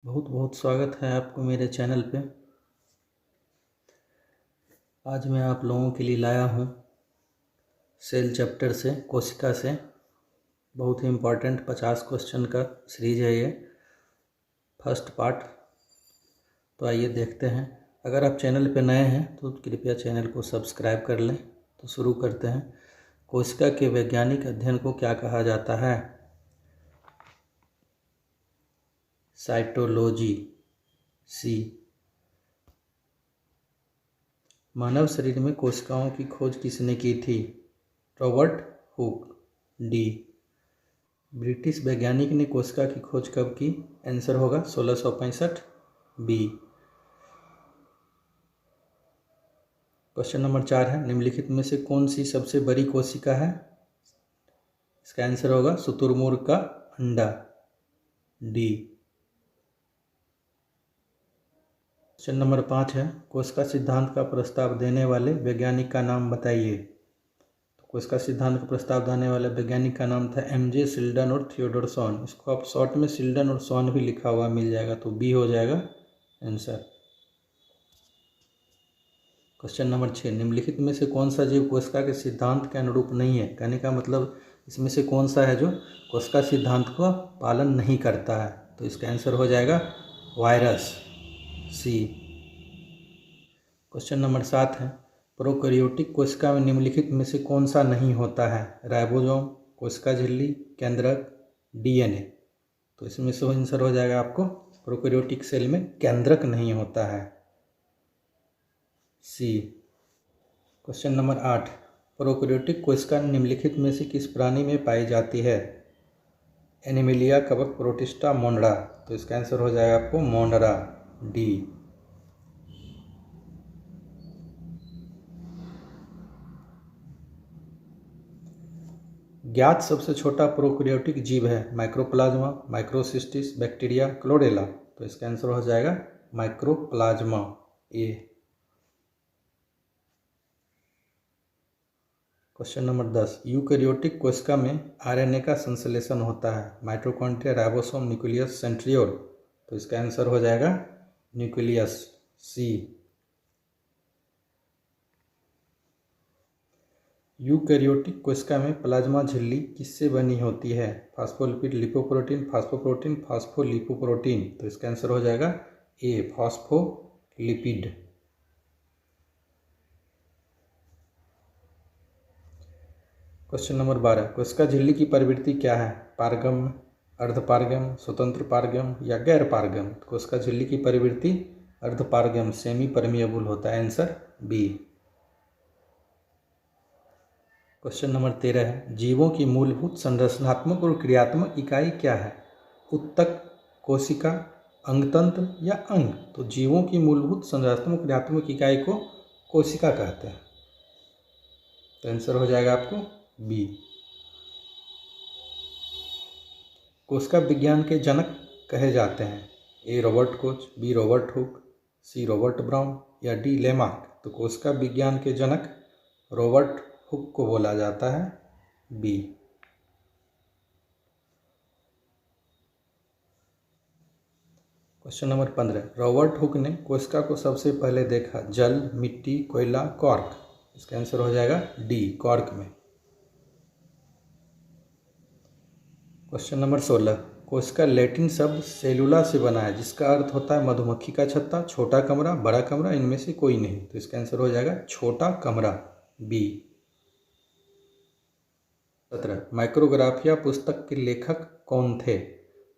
बहुत बहुत स्वागत है आपको मेरे चैनल पे। आज मैं आप लोगों के लिए लाया हूँ सेल चैप्टर से, कोशिका से बहुत ही इम्पोर्टेंट 50 क्वेश्चन का सीरीज है ये, फर्स्ट पार्ट। तो आइए देखते हैं। अगर आप चैनल पे नए हैं तो कृपया चैनल को सब्सक्राइब कर लें। तो शुरू करते हैं। कोशिका के वैज्ञानिक अध्ययन को क्या कहा जाता है? साइटोलॉजी। सी। मानव शरीर में कोशिकाओं की खोज किसने की थी? Robert Hooke. डी। ब्रिटिश वैज्ञानिक ने कोशिका की खोज कब की? आंसर होगा 1665। बी। क्वेश्चन नंबर 4 है, निम्नलिखित में से कौन सी सबसे बड़ी कोशिका है? इसका आंसर होगा शुतुरमुर्ग का अंडा। डी। क्वेश्चन नंबर 5 है, कोशिका सिद्धांत का प्रस्ताव देने वाले वैज्ञानिक का नाम बताइए। तो कोशिका सिद्धांत का प्रस्ताव देने वाले वैज्ञानिक का नाम था एमजे शिल्डन और थियोडोर स्वॉन। इसको आप शॉर्ट में शिल्डन और स्वॉन भी लिखा हुआ मिल जाएगा, तो बी हो जाएगा आंसर। क्वेश्चन नंबर 6, निम्नलिखित में से कौन सा जीव कोशिका के सिद्धांत के अनुरूप नहीं है? कहने का मतलब इसमें से कौन सा है जो कोशिका सिद्धांत का पालन नहीं करता है? तो इसका आंसर हो जाएगा वायरस। सी। क्वेश्चन नंबर 7 है, प्रोकैरियोटिक कोशिका में निम्नलिखित में से कौन सा नहीं होता है? राइबोसोम, कोशिका झिल्ली, केंद्रक, डीएनए। तो इसमें से आंसर हो जाएगा आपको प्रोकैरियोटिक सेल में केंद्रक नहीं होता है। सी। क्वेश्चन नंबर 8, प्रोकैरियोटिक कोशिका निम्नलिखित में से किस प्राणी में पाई जाती है? एनिमिलिया, कवक, प्रोटिस्टा, मोंडरा। तो इसका आंसर हो जाएगा आपको मोंडरा। डी। ज्ञात सबसे छोटा प्रोकैरियोटिक जीव है? Mycoplasma, Microcystis, bacteria, chlorella. तो इसका आंसर हो जाएगा माइक्रोप्लाज्मा। ए। क्वेश्चन नंबर 10, यूकैरियोटिक कोशिका में आरएनए का संश्लेषण होता है? Mitochondria, ribosome, nucleus, centriole. तो इसका आंसर हो जाएगा न्यूक्लियस। सी। यूकैरियोटिक कोशिका में प्लाज्मा झिल्ली किससे बनी होती है? Phospholipid, lipoprotein, phosphoprotein, phospholipoprotein. तो इसका आंसर हो जाएगा ए, फास्फोलिपिड। क्वेश्चन नंबर 12, कोशिका झिल्ली की प्रवृत्ति क्या है? पारगम, अर्धपारगम, स्वतंत्र पारगम या गैर पारगम? कोशिका झिल्ली की प्रवृत्ति अर्धपारगम, सेमी परमिएबल होता है। Answer B. क्वेश्चन नंबर 13 है, जीवों की मूलभूत संरचनात्मक और क्रियात्मक इकाई क्या है? उत्तक, कोशिका, अंगतंत्र या अंग? तो जीवों की मूलभूत संरचनात्मक क्रियात्मक इकाई को कोशिका कहते हैं। तो आंसर हो जाएगा आपको बी। कोशिका विज्ञान के जनक कहे जाते हैं? A, Robert Koch, B, Robert Hooke, C, Robert Brown या डी, लेमार्क। तो कोशिका विज्ञान के जनक रॉबर्ट हुक को बोला जाता है। B. Question number 15, Robert Hooke ने कोशिका को सबसे पहले देखा? जल, मिट्टी, कोयला, कॉर्क। इसका आंसर हो जाएगा डी, कॉर्क में। क्वेश्चन नंबर 16, कोशिका लैटिन शब्द सेलुला से बना है जिसका अर्थ होता है मधुमक्खी का छत्ता, छोटा कमरा, बड़ा कमरा, इनमें से कोई नहीं। तो इसका आंसर हो जाएगा छोटा कमरा। बी। 17, माइक्रोग्राफिया पुस्तक के लेखक कौन थे?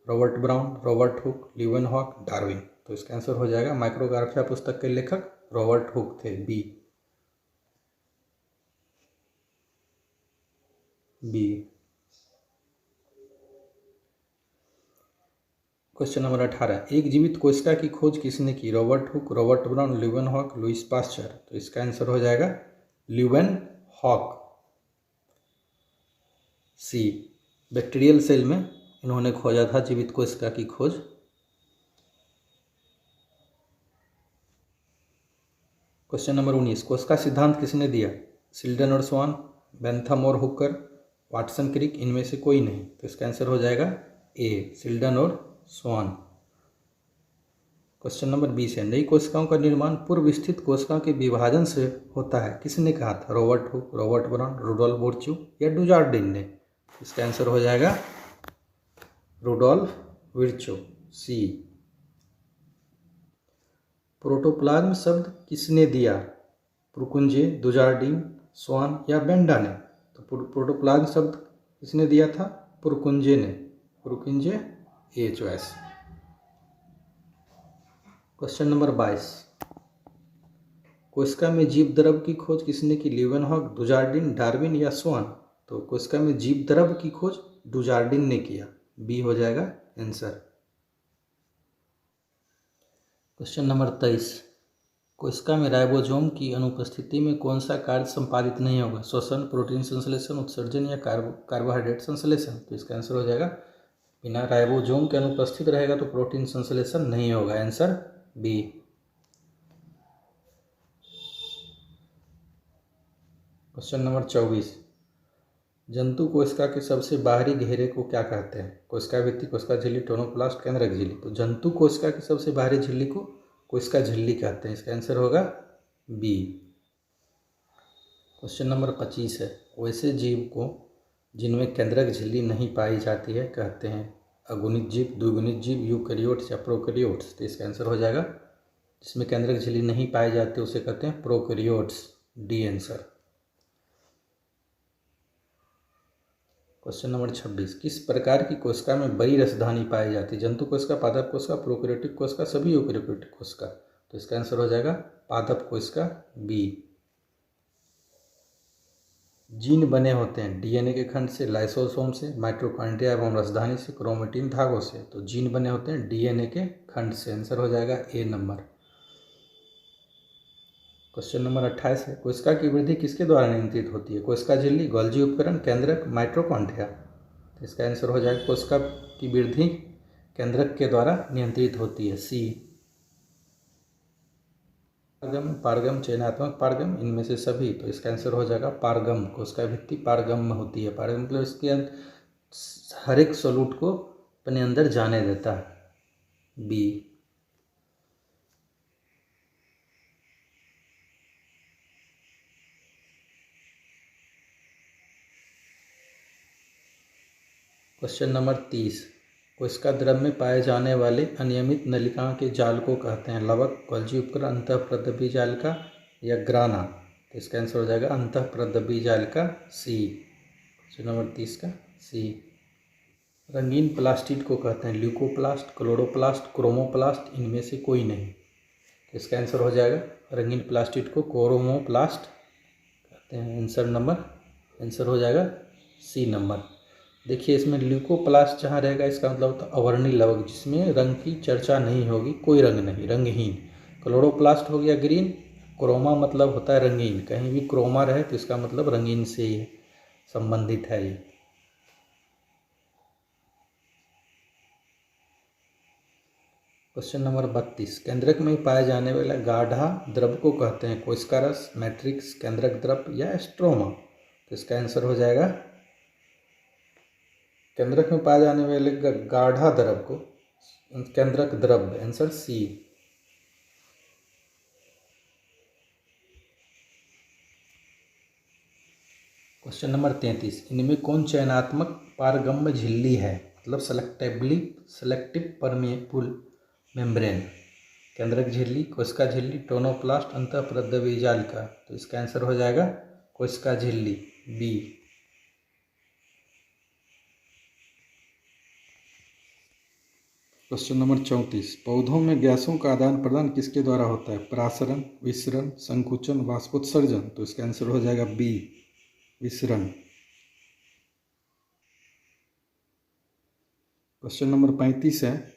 Robert Brown, Robert Hooke, Leeuwenhoek, Darwin. तो इसका आंसर हो जाएगा माइक्रोग्राफिया पुस्तक के लेखक रॉबर्ट हुक थे। बी। बी। क्वेश्चन नंबर 18, एक जीवित कोशिका की खोज किसने की? Robert Hooke, Robert Brown, Leeuwenhoek, Louis Pasteur. तो इसका आंसर हो जाएगा लीeuwenhoek। सी। बैक्टीरियल सेल में इन्होंने खोजा था जीवित कोशिका की खोज। क्वेश्चन नंबर 19, कोशिका सिद्धांत किसने दिया? शिल्डन और स्वॉन, बेंथम और हुकर, वाटसन क्रिक, इनमें से कोई नहीं। तो इसका आंसर हो जाएगा ए, शिल्डन और स्वॉन। क्वेश्चन नंबर 20 है, नई कोशिकाओं का निर्माण पूर्व स्थित कोशिकाओं के विभाजन से होता है, किसने कहा था? Robert Hooke, Robert Brown, Rudolf Virchow या डुजार्डिन ने? इसका आंसर हो जाएगा रुडोल्फ विर्चो, सी। प्रोटोप्लाज्म शब्द किसने दिया? पुरकुंजे, डुजार्डिन, स्वान या बेंडा ने? तो प्रोटोप्लाज्म शब्द किसने दिया था? पुरकुंजे ने। पुरकुंजे ए चॉइस। क्वेश्चन नंबर 22, कोशिका में जीव द्रव की खोज किसने की? लीवेनहॉक, डुजार्डिन, डार्विन या स्वान? तो कोशिका में जीव द्रव की खोज डुजार्डिन ने किया, बी हो जाएगा आंसर। क्वेश्चन नंबर 23, कोशिका में राइबोसोम की अनुपस्थिति में कौन सा कार्य संपादित नहीं होगा? श्वसन, प्रोटीन संश्लेषण, उत्सर्जन या कार्बोहाइड्रेट संश्लेषण? तो इसका आंसर हो जाएगा, बिना राइबोसोम के अनुपस्थित रहेगा तो प्रोटीन संश्लेषण नहीं होगा, आंसर बी। क्वेश्चन नंबर 24, जंतु कोशिका के सबसे बाहरी घेरे को क्या कहते हैं? कोशिका भित्ति, कोशिका झिल्ली, टोनोप्लास्ट, केंद्रक झिल्ली? तो जंतु कोशिका की सबसे बाहरी झिल्ली को कोशिका झिल्ली कहते हैं, इसका आंसर होगा बी। क्वेश्चन नंबर 25 है, वैसे जीव को जिनमें केंद्रक झिल्ली नहीं पाई जाती है कहते हैं अगुणित जीव, द्विगुणित जीव, यूकैरियोट्स या प्रोकैरियोट्स? तो इसका आंसर हो जाएगा, जिसमें केंद्रक झिल्ली नहीं पाई जाती उसे कहते हैं prokaryotes, D answer. Question number 26, किस प्रकार की कोशिका में बड़ी रसधानी पाई जाती है? जंतु कोशिका, पादप कोशिका, प्रोकैरियोटिक कोशिका, सभी यूकैरियोटिक कोशिका? तो इसका आंसर हो जाएगा पादप कोशिका, बी। जीन बने होते हैं डीएनए के खंड से, लाइसोसोम से, माइटोकॉन्ड्रिया एवं रसधानी से, क्रोमेटिन धागों से? तो जीन बने होते हैं डीएनए के खंड से, आंसर हो जाएगा ए नंबर। क्वेश्चन नंबर 28 है, कोशिका की वृद्धि किसके द्वारा नियंत्रित होती है? कोशिका झिल्ली, गोल्जी उपकरण, केंद्रक, माइटोकॉन्ड्रिया? तो इसका आंसर हो जाएगा, कोशिका की वृद्धि केंद्रक के द्वारा नियंत्रित होती है, सी। पारगम, पारगम, चयनात्मक पारगम, इनमें से सभी? तो इसका आंसर हो जाएगा पारगम, कोशिका भित्ति पारगम में होती है। पारगम मतलब इसके हर एक सोलूट को अपने अंदर जाने देता है, बी। क्वेश्चन नंबर 30, कोशिका द्रव में पाए जाने वाले अनियमित नलिकाओं के जाल को कहते हैं लवक, गोल्जी उपकरण, अंतःप्रद्रवी जालिका या ग्राना? तो इसका आंसर हो जाएगा अंतःप्रद्रवी जालिका, सी। क्वेश्चन नंबर 30 का सी। रंगीन प्लास्टिड को कहते हैं ल्यूकोप्लास्ट, क्लोरोप्लास्ट, क्रोमोप्लास्ट, इनमें से कोई नहीं? तो इसका आंसर हो जाएगा, रंगीन प्लास्टिड को क्रोमोप्लास्ट कहते हैं, आंसर हो जाएगा सी नंबर। देखिए इसमें ल्यूकोप्लास्ट जहाँ रहेगा इसका मतलब होता है अवर्णी लवक, जिसमें रंग की चर्चा नहीं होगी, कोई रंग नहीं, रंगहीन। क्लोरोप्लास्ट हो गया ग्रीन, क्रोमा मतलब होता है रंगीन, कहीं भी क्रोमा रहे तो इसका मतलब रंगीन से ही संबंधित है ये। क्वेश्चन नंबर 32, केंद्रक में पाए जाने वाला गाढ़ा द्रव को कहते हैं कोशिका रस, मैट्रिक्स, केंद्रक द्रव या स्ट्रोमा? तो इसका आंसर हो जाएगा, केंद्रक में पाए जाने वाले गाढ़ा द्रव को केंद्रक द्रव, आंसर सी। क्वेश्चन नंबर 33, इनमें कौन चयनात्मक पारगम्य झिल्ली है? मतलब सेलेक्टिव परमेबल मेम्ब्रेन? केंद्रक झिल्ली, कोशिका झिल्ली, टोनोप्लास्ट, अंतःप्रद्रवी जालिका? तो इसका आंसर हो जाएगा कोशिका झिल्ली, बी। क्वेश्चन नंबर 34, पौधों में गैसों का आदान प्रदान किसके द्वारा होता है? परासरण, विसरण, संकुचन, वाष्पोत्सर्जन? तो इसका आंसर हो जाएगा बी, विसरण। क्वेश्चन नंबर 35 है,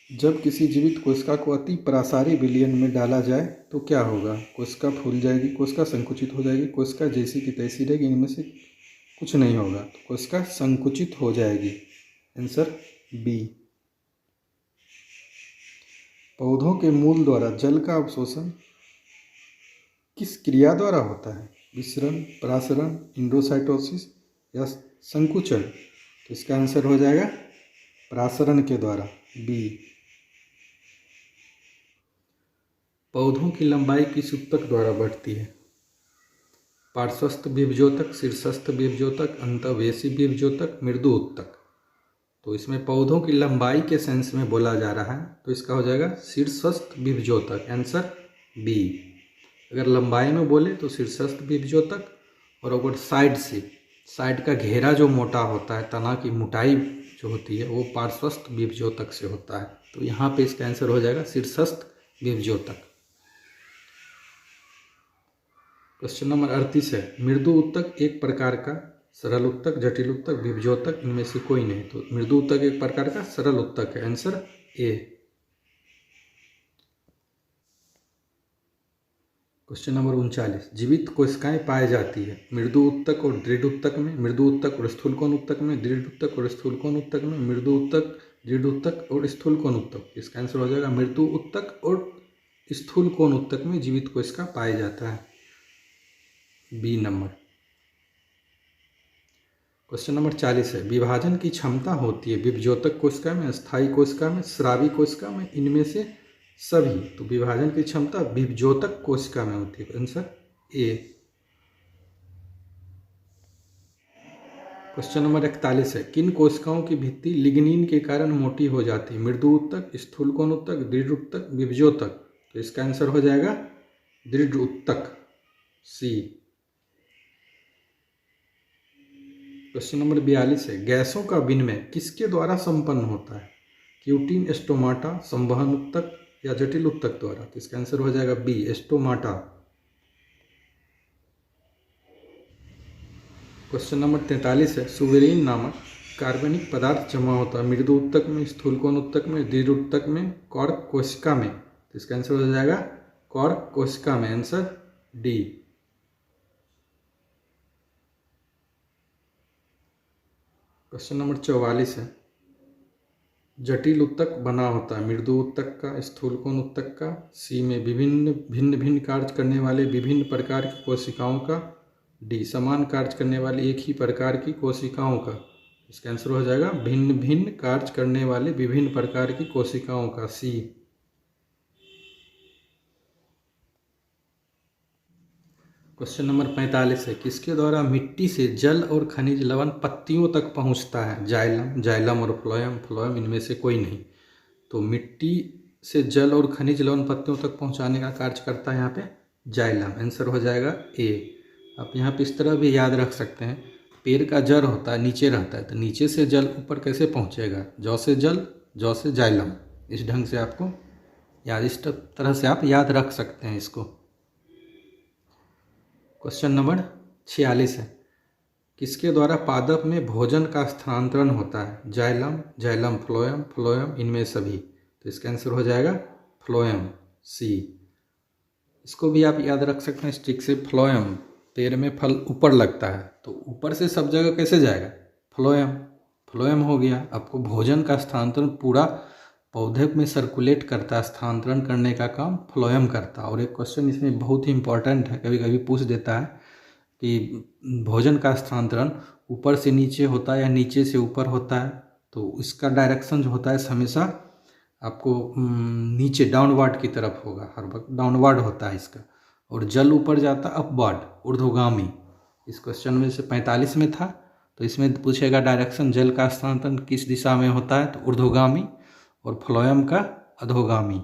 जब किसी जीवित कोशिका को अति परासारी विलयन में डाला जाए तो क्या होगा? कोशिका फूल जाएगी, कोशिका संकुचित हो जाएगी, कोशिका जैसी की तैसी रहेगी, इनमें से कुछ नहीं होगा, तो कोशिका संकुचित हो जाएगी, आंसर बी। पौधों के मूल द्वारा जल का अवशोषण किस क्रिया द्वारा होता है? विसरण, परासरण, इंडोसाइटोसिस या संकुचन? तो इसका आंसर हो जाएगा परासरण के द्वारा, बी। पौधों की लंबाई किस ऊतक द्वारा बढ़ती है? पार्श्वस्थ विभजोतक, शीर्षस्थ विभजोतक, अंतःवेशी विभजोतक, मृदु ऊतक। तो इसमें पौधों की लंबाई के सेंस में बोला जा रहा है, तो इसका हो जाएगा शीर्षस्थ विभजोतक, आंसर बी। अगर लंबाई में बोले तो शीर्षस्थ विभजोतक, और अगर साइड से, साइड का घेरा जो मोटा होता है, तना की मोटाई जो होती है, वो पार्श्वस्थ विभजोतक से होता है। तो यहाँ पे इसका आंसर हो जाएगा शीर्षस्थ विभजोतक। क्वेश्चन नंबर 38 है, मृदु ऊतक एक प्रकार का सरल ऊतक, जटिल ऊतक, विभजोतक, इनमें से कोई नहीं। तो मृदु ऊतक एक प्रकार का सरल ऊतक है, आंसर ए। क्वेश्चन नंबर 39, जीवित कोशिकाएं पाई जाती है मृदु ऊतक और दृढ़ ऊतक में, मृदु ऊतक और स्थूलकोण ऊतक में, दृढ़ ऊतक और स्थूलकोण ऊतक में, मृदु ऊतक, दृढ़ ऊतक और स्थूलकोण ऊतक। इसका आंसर हो जाएगा मृदु ऊतक और स्थूलकोण ऊतक में जीवित कोशिका पाया जाता है, बी नंबर। क्वेश्चन नंबर 40 है, विभाजन की क्षमता होती है विभजोतक कोशिका में, स्थायी कोशिका में, स्रावी कोशिका में, इनमें से सभी। तो विभाजन की क्षमता विभजोतक कोशिका में होती है, आंसर ए। क्वेश्चन नंबर 41 है, किन कोशिकाओं की भित्ति लिग्निन के कारण मोटी हो जाती है? मृदु ऊतक, स्थूलकोण ऊतक, दृढ़ ऊतक, विभजोतक। तो इसका आंसर हो जाएगा दृढ़ ऊतक, सी। क्वेश्चन नंबर 42 है, गैसों का विनिमय किसके द्वारा संपन्न होता है? क्यूटिन, स्टोमाटा, संवहन ऊतक या जटिल ऊतक द्वारा। तो इसका आंसर हो जाएगा बी, स्टोमाटा। क्वेश्चन नंबर 43 है, सुवेरिन नामक कार्बनिक पदार्थ जमा होता है मृदु ऊतक में, स्थूलकोण ऊतक में, दृढ़ ऊतक में, कॉर्क कोशिका में। तो इसका आंसर हो जाएगा कॉर्क कोशिका में, आंसर डी। क्वेश्चन नंबर 44 है, जटिल ऊतक बना होता है मृदु ऊतक का, स्थूलकोण ऊतक का, सी में भिन्न भिन्न कार्य करने वाले विभिन्न प्रकार की कोशिकाओं का, डी समान कार्य करने वाली एक ही प्रकार की कोशिकाओं का। इसका आंसर हो जाएगा भिन्न भिन्न कार्य करने वाले विभिन्न प्रकार की कोशिकाओं का, सी। क्वेश्चन नंबर 45 है, किसके द्वारा मिट्टी से जल और खनिज लवण पत्तियों तक पहुंचता है? जाइलम, जाइलम और फ्लोएम, फ्लोएम इनमें से कोई नहीं। तो मिट्टी से जल और खनिज लवण पत्तियों तक पहुंचाने का कार्य करता है यहाँ पे जाइलम, आंसर हो जाएगा ए। आप यहाँ पे इस तरह भी याद रख सकते हैं, पेड़ का जड़ होता है नीचे रहता है, तो नीचे से जल ऊपर कैसे पहुँचेगा? जौ से जल, जौ से जाइलम। इस ढंग से आपको याद, इस तरह से आप याद रख सकते हैं इसको। क्वेश्चन नंबर 46 है, किसके द्वारा पादप में भोजन का स्थानांतरण होता है? जाइलम, जाइलम, फ्लोएम, फ्लोएम, इनमें सभी। तो इसका आंसर हो जाएगा फ्लोएम, सी। इसको भी आप याद रख सकते हैं स्टिक से, फ्लोएम। पेड़ में फल ऊपर लगता है, तो ऊपर से सब जगह कैसे जाएगा? फ्लोएम, फ्लोएम हो गया। आपको भोजन का स्थानांतरण पूरा पौधे में सर्कुलेट करता है, स्थानांतरण करने का काम फ्लोएम करता है। और एक क्वेश्चन इसमें बहुत ही इंपॉर्टेंट है, कभी कभी पूछ देता है कि भोजन का स्थानांतरण ऊपर से नीचे होता है या नीचे से ऊपर होता है। तो इसका डायरेक्शन जो होता है हमेशा आपको नीचे डाउनवर्ड की तरफ होगा, हर वक्त डाउनवर्ड होता है इसका। और जल ऊपर जाता है अपवर्ड, ऊर्ध्वगामी। इस क्वेश्चन में से 45 में था, तो इसमें पूछेगा डायरेक्शन जल का स्थानांतरण किस दिशा में होता है, तो ऊर्ध्वगामी, और फ्लोएम का अधोगामी।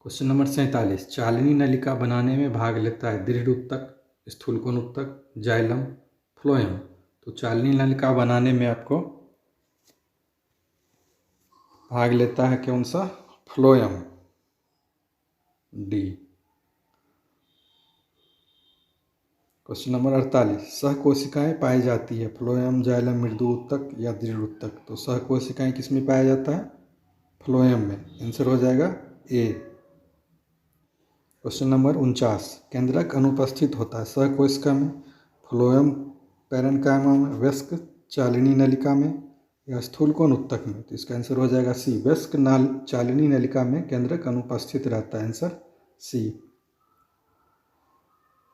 क्वेश्चन नंबर 47, चालनी नलिका बनाने में भाग लेता है दृढ़ ऊतक, स्थूलकोण ऊतक, जाइलम, फ्लोएम। तो चालनी नलिका बनाने में आपको भाग लेता है कौन सा? Phloem, D. क्वेश्चन नंबर 48, सहकोशिकाएं पाई जाती है फ्लोएम, जाइलम, मृदु ऊतक या दृढ़ ऊतक। तो सहकोशिकाएं किस में पाया जाता है? फ्लोएम में, आंसर हो जाएगा ए। क्वेश्चन नंबर 49, केंद्रक अनुपस्थित होता है सहकोशिका में, फ्लोएम पैरेन्काइमा में, वयस्क चालिनी नलिका में या स्थूलकोण ऊतक में। तो इसका आंसर हो जाएगा सी, वयस्क चालिनी नलिका में केंद्रक अनुपस्थित रहता है, आंसर सी।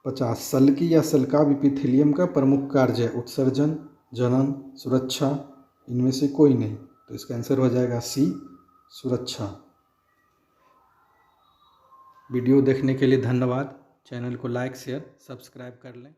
50, सल्की या सल्का एपिथेलियम का प्रमुख कार्य है उत्सर्जन, जनन, सुरक्षा, इनमें से कोई नहीं। तो तो इसका आंसर हो जाएगा सी, सुरक्षा। वीडियो देखने के लिए धन्यवाद। चैनल को लाइक शेयर सब्सक्राइब कर लें।